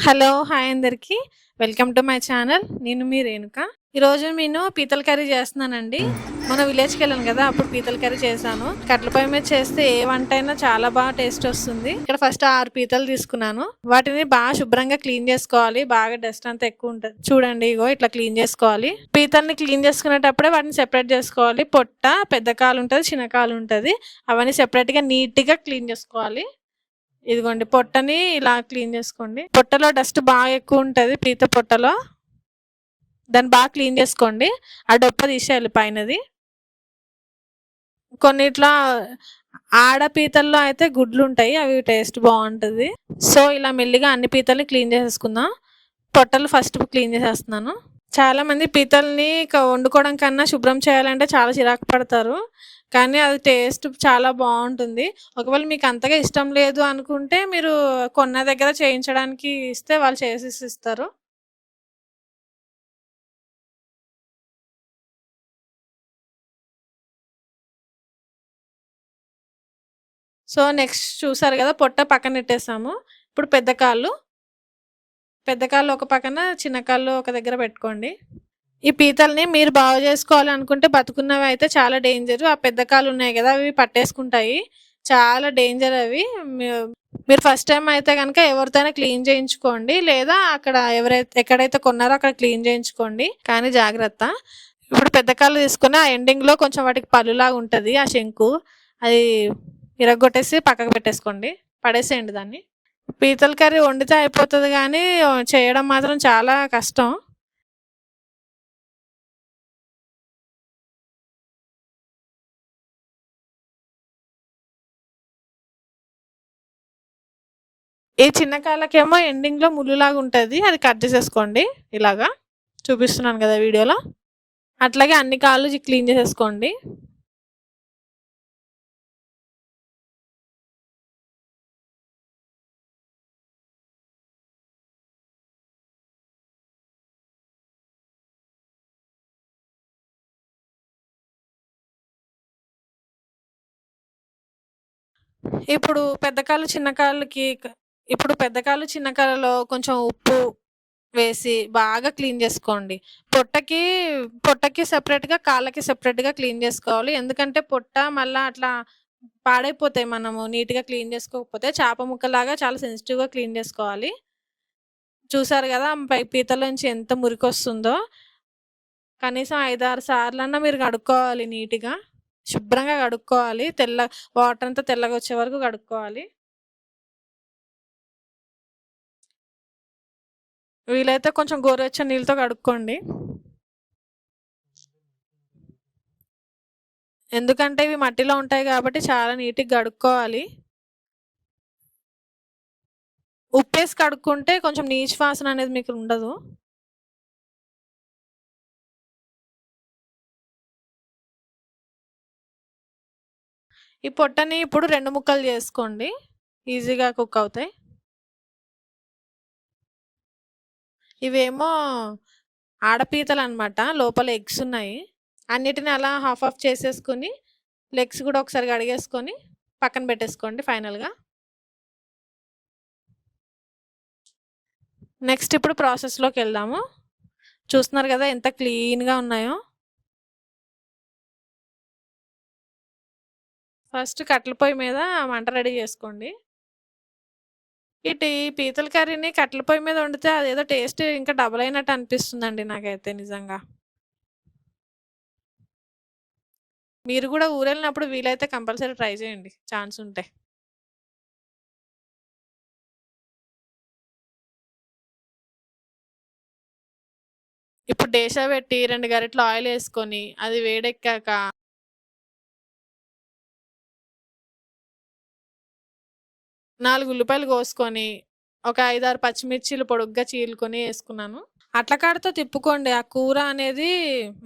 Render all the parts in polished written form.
Hello! Hi అందరికి. Welcome to my channel. నేను మీ రేణుక. ఈరోజు నేను పీతల కర్రీ చేస్తున్నానండి. మొన్న విలేజ్‌కెళ్ళాను గదా! అప్పుడు పీతల కర్రీ చేశాను. కట్టెల పొయ్యి మీద చేస్తే ఏ వంటైనా చాలా బాగా టేస్ట్ వస్తుంది. ఇక్కడ ఫస్ట్ 6 పీతలు తీసుకున్నాను. వాటిని బాగా శుభ్రంగా క్లీన్ చేసుకోవాలి. బాగా డస్ట్ అంతా ఎక్కువుంటది. చూడండి ఇగో ఇట్లా క్లీన్ చేసుకోవాలి. పీతల్ని క్లీన్ చేసుకునేటప్పుడే వాటిని సెపరేట్ చేసుకోవాలి. పొట్ట, పెద్ద కాలుంటది, చిన్న కాలుంటది. అవన్నీ సెపరేట్‌గా నీట్‌గా క్లీన్ చేసుకోవాలి. ఇదిగోండి పొట్టని ఇలా క్లీన్ చేసుకోండి. పొట్టలో డస్ట్ బాగా ఎక్కువుంటది పీత పొట్టలో. దాన్ని బాగా క్లీన్ చేసుకోండి. ఆ డొప్ప తీసేయాలి పైనది. కొన్నిట్లా ఆడ పీతల్లో అయితే గుడ్లుంటాయి. అవి టేస్ట్ బావుంటది. సో, ఇలా మెల్లిగా అన్ని పీతల్ని క్లీన్ చేసేసుకుందాం. పొట్టలు ఫస్ట్ క్లీన్ చేసేస్తున్నాను. చాలామంది పీతల్ని వండుకోవడం కన్నా శుభ్రం చేయాలంటే చాలా చిరాకు పడతారు. కానీ అది టేస్ట్ చాలా బావుంటుంది. ఒకవేళ మీకు అంతగా ఇష్టం లేదు అనుకుంటే మీరు కొన్న దగ్గర చేయించడానికి ఇస్తే వాళ్ళు చేసేసిస్తారు. సో, నెక్స్ట్ చూసారు గదా! పొట్ట పక్కనెట్టేసాము. ఇప్పుడు పెద్ద కాళ్ళు ఒక పక్కన, చిన్న కాళ్ళు ఒక దగ్గర పెట్టుకోండి. ఈ పీతల్ని మీరు బాగు జేసుకోవాలనుకుంటే బతుకున్నవయితే చాలా డేంజరు. ఆ పెద్ద కాళ్ళున్నాయి గదా! అవి పట్టేసుకుంటాయి. చాలా డేంజర్ అవి. మ్యూ మీరు ఫస్ట్ టైమ్ అయితే గనక ఎవరితోనైనా క్లీన్ చేయించుకోండి. లేదా అక్కడ ఎక్కడైతే కొన్నారో అక్కడ క్లీన్ చేయించుకోండి. కానీ జాగ్రత్త. ఇప్పుడు పెద్ద కాళ్ళు తీసుకొని ఆ ఎండింగ్‌లో కొంచెం వాటికి పళ్ళులాగా ఉంటది. ఆ శంకు. అది ఇరగ్గొట్టేసి పక్కకు పెట్టేసుకోండి. పడేసేయండి దాన్ని. పీతల కర్రీ వండితే అయిపోతది గానీ, చేయడం మాత్రం చాలా కష్టం. ఈ చిన్న కాళ్ళకేమో ఎండింగ్‌లో ముల్లులాగా ఉంటది. అది కట్ చేసేసుకోండి ఇలాగా. చూపిస్తున్నాను గదా వీడియోలో. అట్లాగే అన్ని కాళ్ళు క్లీన్ చేసేసుకోండి. ఇప్పుడు పెద్ద కాళ్ళు, చిన్న కాళ్ళకి ఇప్పుడు పెద్ద కాళ్ళు, చిన్న కాళ్ళలో కొంచెం ఉప్పు వేసి బాగా క్లీన్ జేసుకోండి. పొట్టకి, పొట్టకి సెపరేట్‌గా, కాళ్ళకి సెపరేట్‌గా క్లీన్ జేసుకోవాలి. ఎందుకంటే పొట్ట మళ్ళా అట్లా పాడైపోతాయి మనము నీట్‌గా క్లీన్ జేసుకోకపోతే. చేప ముక్కలాగా చాలా సెన్సిటివ్‌గా క్లీన్ జేసుకోవాలి. చూసారు గదా! పీతలోంచి ఎంత మురికొస్తుందో. కనీసం 5, 6 సార్లన్నా మీరు కడుక్కోవాలి నీట్‌గా. శుభ్రంగా కడుక్కోవాలి. వాటర్ అంతా తెల్లగొచ్చే వరకు కడుక్కోవాలి. వీలైతే కొంచెం గోరువెచ్చని నీళ్ళతో కడుక్కోండి. ఎందుకంటే ఇవి మట్టిలో ఉంటాయి గాబట్టి చాలా నీట్‌గా కడుక్కోవాలి. ఉప్పేసి కడుక్కుంటే కొంచెం నీచు వాసన అనేది మీకు ఉండదు. ఈ పొట్టని ఇప్పుడు 2 ముక్కలు జేసుకోండి. ఈజీగా కుక్ అవుతాయి. ఇవేమో ఆడపీతలనమాట. లోపల ఎగ్స్ ఉన్నాయి. అన్నిటిని అలా హాఫ్ హాఫ్ చేసేసుకొని, లెగ్స్ గూడా ఒకసారి కడిగేసుకొని పక్కన పెట్టేసుకోండి ఫైనల్‌గా. నెక్స్ట్ ఇప్పుడు ప్రాసెస్‌లోకెళ్దాము. చూస్తున్నారు గదా! ఎంత క్లీన్‌గా ఉన్నాయో. ఫస్ట్ కట్టెల పొయ్యి మీద మంట రెడీ జేసుకోండి. ఈ పీతల కర్రీని కట్టెల పొయ్యి మీద వండితే అదేదో టేస్ట్ ఇంకా డబుల్ అయినట్టు అనిపిస్తుందండి నాకైతే నిజంగా. మీరు గూడా ఊరెళ్ళినప్పుడు వీలైతే కంపల్సరీ ట్రై చేయండి ఛాన్స్ ఉంటే. ఇప్పుడు డేషా పెట్టి 2 గరిటెలు ఆయిలేసుకొని అది వేడెక్కాక 4 ఉల్లిపాయలు కోసుకొని, ఒక 5, 6 పచ్చిమిర్చీలు పొడుగ్గా చీలుకొని యేసుకున్నాను. అట్లకాడతో తిప్పుకోండి. ఆ కూర అనేది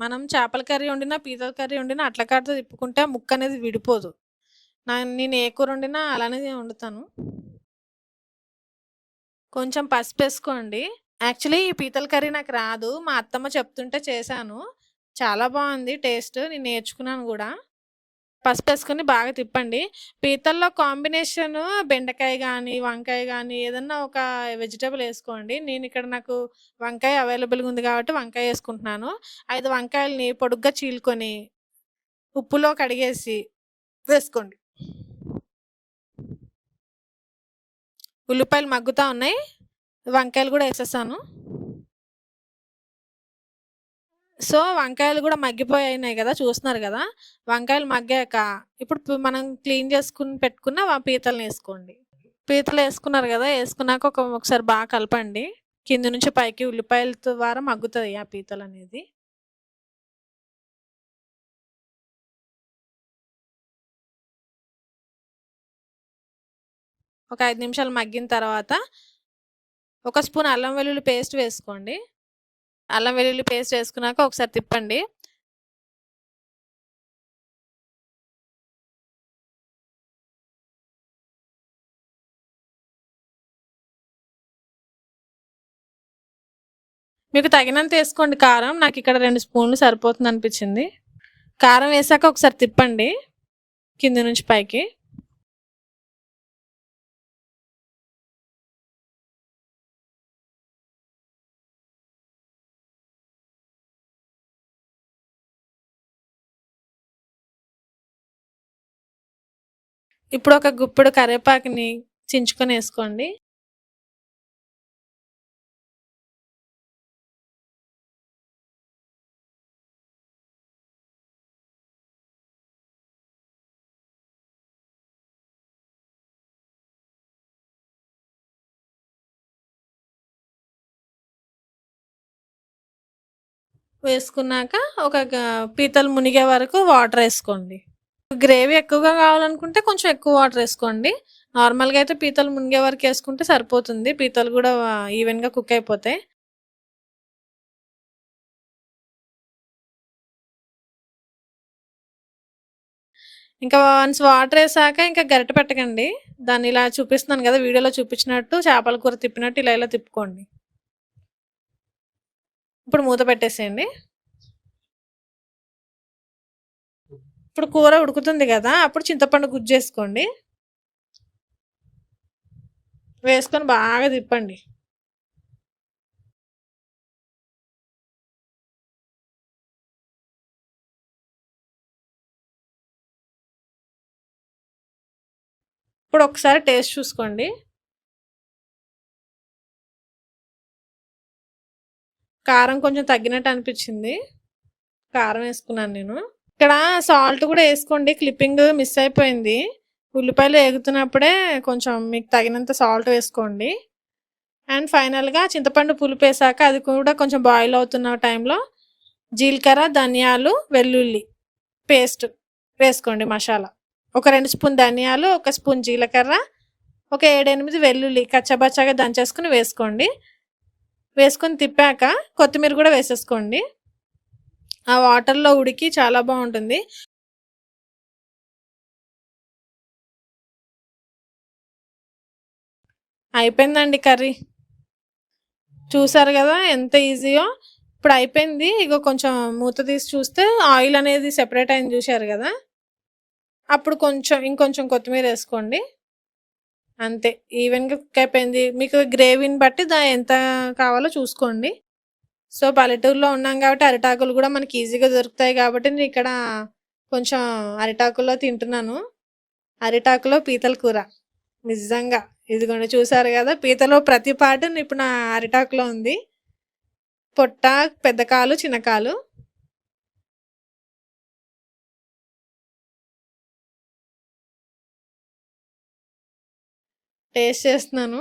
మనం చేపల కర్రీ వండినా, పీతల కర్రీ వండినా అట్లకాడతో తిప్పుకుంటే ఆ ముక్కనేది విడిపోదు. నేను ఏ కూర వండినా అలానే వండుతాను. కొంచెం పసుపేసుకోండి. యాక్చువల్లీ ఈ పీతల కర్రీ నాకు రాదు. మా అత్తమ్మ చెప్తుంటే చేశాను. చాలా బావుంది టేస్ట్. నేను నేర్చుకున్నాను గూడా. పసుపేసుకొని బాగా తిప్పండి. పీతల్లో కాంబినేషను బెండకాయ గానీ, వంకాయ గానీ ఏదన్నా ఒక వెజిటబుల్ ఏసుకోండి. నేనిక్కడ నాకు వంకాయ అవైలబుల్‌గా ఉంది గాబట్టి వంకాయేసుకుంటున్నాను. 5 వంకాయలని పొడుగ్గా చీలుకొని, ఉప్పులో కడిగేసి వేసుకోండి. ఉల్లిపాయలు మగ్గుతా ఉన్నాయి. వంకాయలు గూడా ఏసేసాను. సో, వంకాయలు గూడా మగ్గిపోయినాయి గదా! చూస్తున్నారు గదా! వంకాయలు మగ్గాక ఇప్పుడు మనం క్లీన్ చేసుకొని పెట్టుకున్న పీతలనేసుకోండి. పీతలేసుకున్నారు గదా! ఏసుకున్నాక ఒకసారి బాగా కలపండి. కింద నుంచి పైకి ఉల్లిపాయల ద్వారా మగ్గుతాయి ఆ పీతలనేది. ఒక 5 నిమిషాలు మగ్గిన తర్వాత ఒక స్పూన్ అల్లం వెల్లుల్లి పేస్ట్ వేసుకోండి. అల్లం వెల్లుల్లి పేస్ట్ వేసుకున్నాక ఒకసారి తిప్పండి. మీకు తగినంత ఏసుకోండి కారం. నాకిక్కడ 2 స్పూన్లు సరిపోతుందనిపించింది. కారం వేసాక ఒకసారి తిప్పండి కింద నుంచి పైకి. ఇప్పుడు ఒక గుప్పెడు కరివేపాకుని చించుకొనేసుకోండి. వేసుకున్నాక ఒక పీతలు మునిగే వరకు వాటరేసుకోండి. గ్రేవీ ఎక్కువగా కావాలనుకుంటే కొంచెం ఎక్కువ వాటరేసుకోండి. నార్మల్‌గా అయితే పీతలు మునిగే వరకు ఏసుకుంటే సరిపోతుంది. పీతలు గూడా ఈవెన్‌గా కుక్ అయిపోతాయి. ఇంకా వన్స్ వాటరేసాక ఇంకా గరిటె పెట్టకండి. దాన్ని ఇలా చూపిస్తున్నాను గదా! వీడియోలో చూపించినట్టు చేపల కూర తిప్పినట్టు ఇలా తిప్పుకోండి. ఇప్పుడు మూత పెట్టేసేయండి. ఇప్పుడు కూర ఉడుకుతుంది గదా! అప్పుడు చింతపండు గుజ్జేసుకోండి. వేసుకొని బాగా తిప్పండి. ఇప్పుడు ఒకసారి టేస్ట్ చూసుకోండి. కారం కొంచెం తగ్గినట్టు అనిపించింది. కారం వేసుకున్నాను నేను. ఇక్కడ సాల్ట్ కూడా వేసుకోండి. క్లిప్పింగ్ మిస్ అయిపోయింది. ఉల్లిపాయలు ఏగుతున్నప్పుడే కొంచెం మీకు తగినంత సాల్ట్ వేసుకోండి. అండ్ ఫైనల్‌గా చింతపండు పులుపేసాక అది కూడా కొంచెం బాయిల్ అవుతున్న టైంలో జీలకర్ర, ధనియాలు, వెల్లుల్లి పేస్ట్ వేసుకోండి మసాలా. ఒక 2 స్పూన్ ధనియాలు, ఒక స్పూన్ జీలకర్ర, ఒక 7, 8 వెల్లుల్లి కచ్చాబచ్చాగా దంచేసుకొని వేసుకోండి. వేసుకొని తిప్పాక కొత్తిమీర కూడా వేసేసుకోండి. ఆ వాటర్‌లో ఉడికి చాలా బాగుంటుంది. అయిపోయిందండి కర్రీ. చూసారు కదా ఎంత ఈజీయో. ఇప్పుడు అయిపోయింది. ఇగో కొంచెం మూత తీసి చూస్తే ఆయిల్ అనేది సెపరేట్ అయింది చూసారు కదా! అప్పుడు ఇంకొంచెం కొత్తిమీర వేసుకోండి. అంతే ఈవెన్‌గా కుక్ అయిపోయింది. మీకు గ్రేవీని బట్టి ఎంత కావాలో చూసుకోండి. సో, పల్లెటూరులో ఉన్నాం కాబట్టి అరిటాకులు కూడా మనకి ఈజీగా దొరుకుతాయి కాబట్టి నేను ఇక్కడ కొంచెం అరిటాకుల్లో తింటున్నాను. అరిటాకులో పీతల కూర. నిజంగా. ఇదిగోండి చూసారు కదా! పీతలో ప్రతి పార్ట్ ఇప్పుడు నా అరిటాకులో ఉంది. పొట్ట, పెద్ద కాలు, చిన్న కాలు. టేస్ట్ చేస్తున్నాను.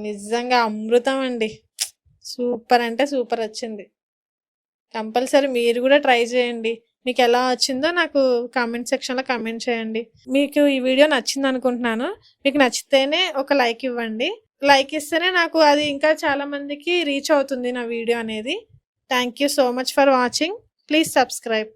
నిజంగా అమృతం అండి. సూపర్ అంటే సూపర్ వచ్చింది. కంపల్సరీ మీరు కూడా ట్రై చేయండి. మీకు ఎలా వచ్చిందో నాకు కామెంట్ సెక్షన్‌లో కామెంట్ చేయండి. మీకు ఈ వీడియో నచ్చింది అనుకుంటున్నాను. మీకు నచ్చితేనే ఒక లైక్ ఇవ్వండి. లైక్ ఇస్తేనే నాకు అది ఇంకా చాలా మందికి రీచ్ అవుతుంది నా వీడియో అనేది. Thank you so much for watching. Please subscribe.